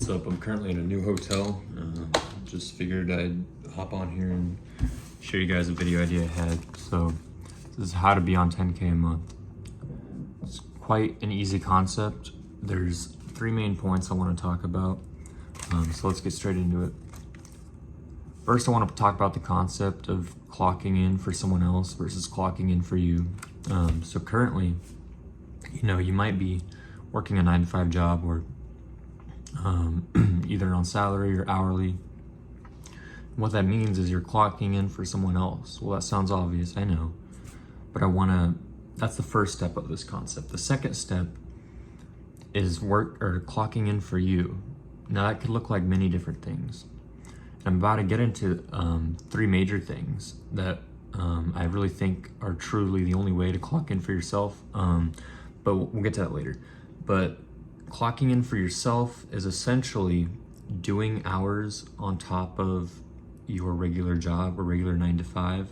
What's up? I'm currently in a new hotel. Just figured I'd hop on here and show you guys a video idea I had. So this is how to be on 10K a month. It's quite an easy concept. There's 3 main points I want to talk about. So let's get straight into it. First, I want to talk about the concept of clocking in for someone else versus clocking in for you. So currently, you might be working a 9-to-5 job or either on salary or hourly. What that means is you're clocking in for someone else. Well, that sounds obvious, I know, but that's the first step of this concept. The second step is clocking in for you. Now that could look like many different things. And I'm about to get into 3 major things that I really think are truly the only way to clock in for yourself. But we'll get to that later. But clocking in for yourself is essentially doing hours on top of your regular job or regular 9-to-5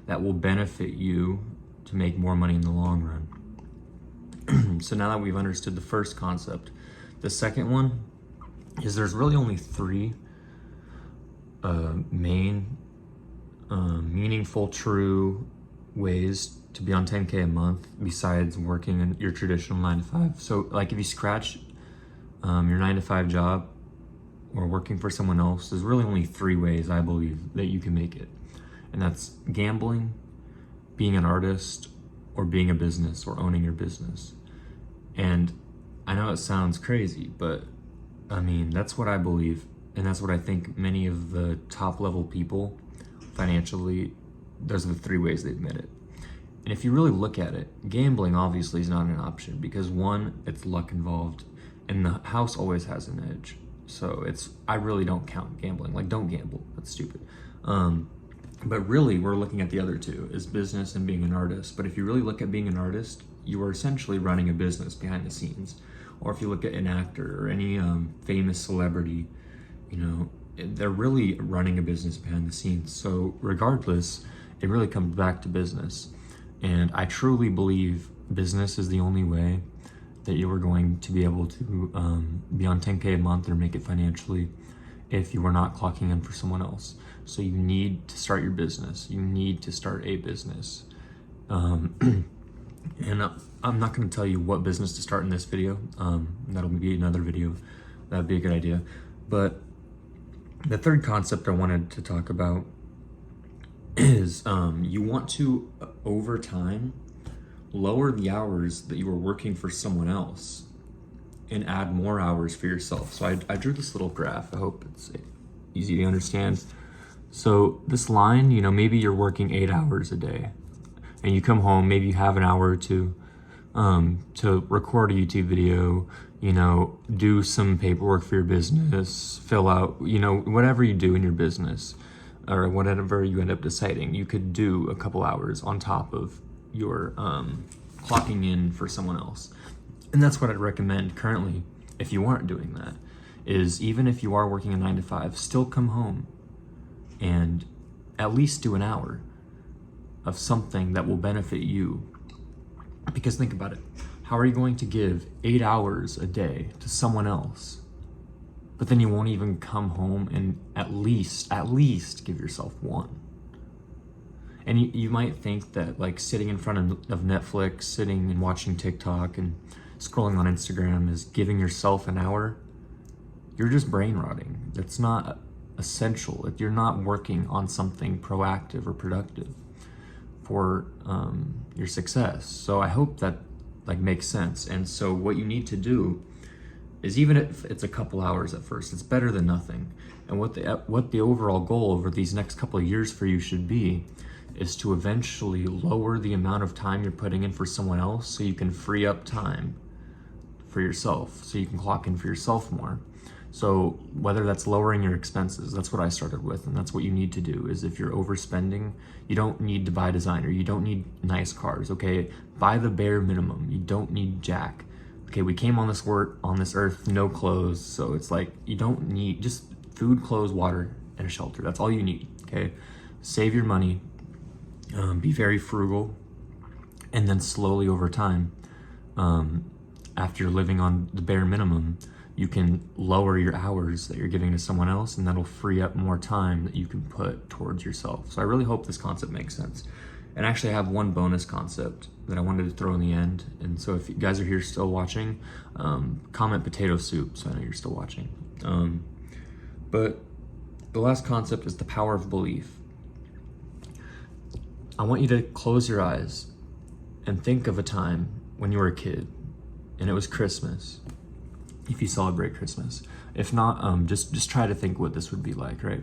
that will benefit you to make more money in the long run. So now that we've understood the first concept, the second one is there's really only 3 main meaningful, true ways to be on 10K a month besides working in your traditional 9-to-5. So like if you scratch your 9-to-5 job or working for someone else, there's really only 3 ways I believe that you can make it. And that's gambling, being an artist, or being a business or owning your business. And I know it sounds crazy, but I mean, that's what I believe. And that's what I think many of the top level people financially, those are the 3 ways they've made it. And if you really look at it, gambling obviously is not an option because 1, it's luck involved and the house always has an edge. So I really don't count gambling. Like, don't gamble, that's stupid. But really we're looking at the other 2 is business and being an artist. But if you really look at being an artist, you are essentially running a business behind the scenes. Or if you look at an actor or any famous celebrity, they're really running a business behind the scenes. So regardless, it really comes back to business. And I truly believe business is the only way that you are going to be able to be on 10K a month or make it financially if you are not clocking in for someone else. So you need to start your business. You need to start a business. And I'm not going to tell you what business to start in this video. That'll be another video. That'd be a good idea. But the third concept I wanted to talk about is you want to, over time, lower the hours that you are working for someone else and add more hours for yourself. So I drew this little graph. I hope it's easy to understand. So this line, maybe you're working 8 hours a day and you come home, maybe you have an hour or 2 to record a YouTube video, do some paperwork for your business, fill out, whatever you do in your business or whatever you end up deciding, you could do a couple hours on top of your clocking in for someone else. And that's what I'd recommend currently if you aren't doing that, is even if you are working a 9-to-5, still come home and at least do an hour of something that will benefit you. Because think about it, how are you going to give 8 hours a day to someone else, but then you won't even come home and at least give yourself 1? And you might think that like sitting in front of Netflix, sitting and watching TikTok and scrolling on Instagram is giving yourself an hour. You're just brain rotting. That's not essential. If you're not working on something proactive or productive for your success. So I hope that makes sense. And so what you need to do is, even if it's a couple hours at first, it's better than nothing. And what the overall goal over these next couple of years for you should be is to eventually lower the amount of time you're putting in for someone else so you can free up time for yourself, so you can clock in for yourself more. So whether that's lowering your expenses, that's what I started with, and that's what you need to do. Is if you're overspending, you don't need to buy designer, you don't need nice cars, okay? Buy the bare minimum. You don't need jack. Okay, we came on this earth, no clothes, so it's like you don't need just food, clothes, water, and a shelter. That's all you need, okay? Save your money, be very frugal, and then slowly over time, after you're living on the bare minimum, you can lower your hours that you're giving to someone else, and that'll free up more time that you can put towards yourself. So I really hope this concept makes sense. And actually I have one bonus concept that I wanted to throw in the end. And so if you guys are here still watching, comment potato soup so I know you're still watching. But the last concept is the power of belief. I want you to close your eyes and think of a time when you were a kid and it was Christmas, if you celebrate Christmas. If not, just try to think what this would be like, right?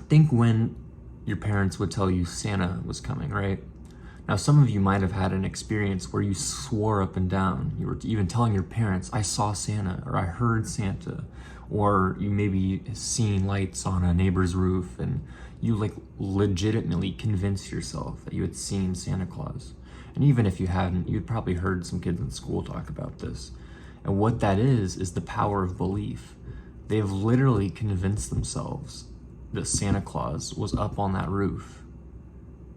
Think when your parents would tell you Santa was coming, right? Now, some of you might have had an experience where you swore up and down. You were even telling your parents, I saw Santa, or I heard Santa, or you maybe seen lights on a neighbor's roof, and you like legitimately convinced yourself that you had seen Santa Claus. And even if you hadn't, you'd probably heard some kids in school talk about this. And what that is the power of belief. They've literally convinced themselves that Santa Claus was up on that roof,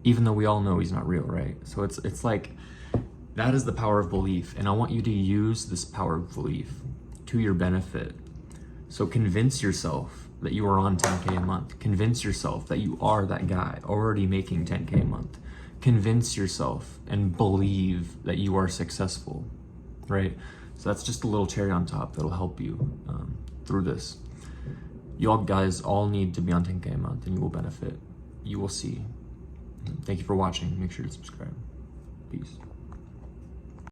even though we all know he's not real, right? So it's like, that is the power of belief. And I want you to use this power of belief to your benefit. So convince yourself that you are on 10K a month. Convince yourself that you are that guy already making 10K a month. Convince yourself and believe that you are successful, right? So that's just a little cherry on top that'll help you through this. You all guys all need to be on 10K a month and you will benefit. You will see. Thank you for watching. Make sure to subscribe. Peace.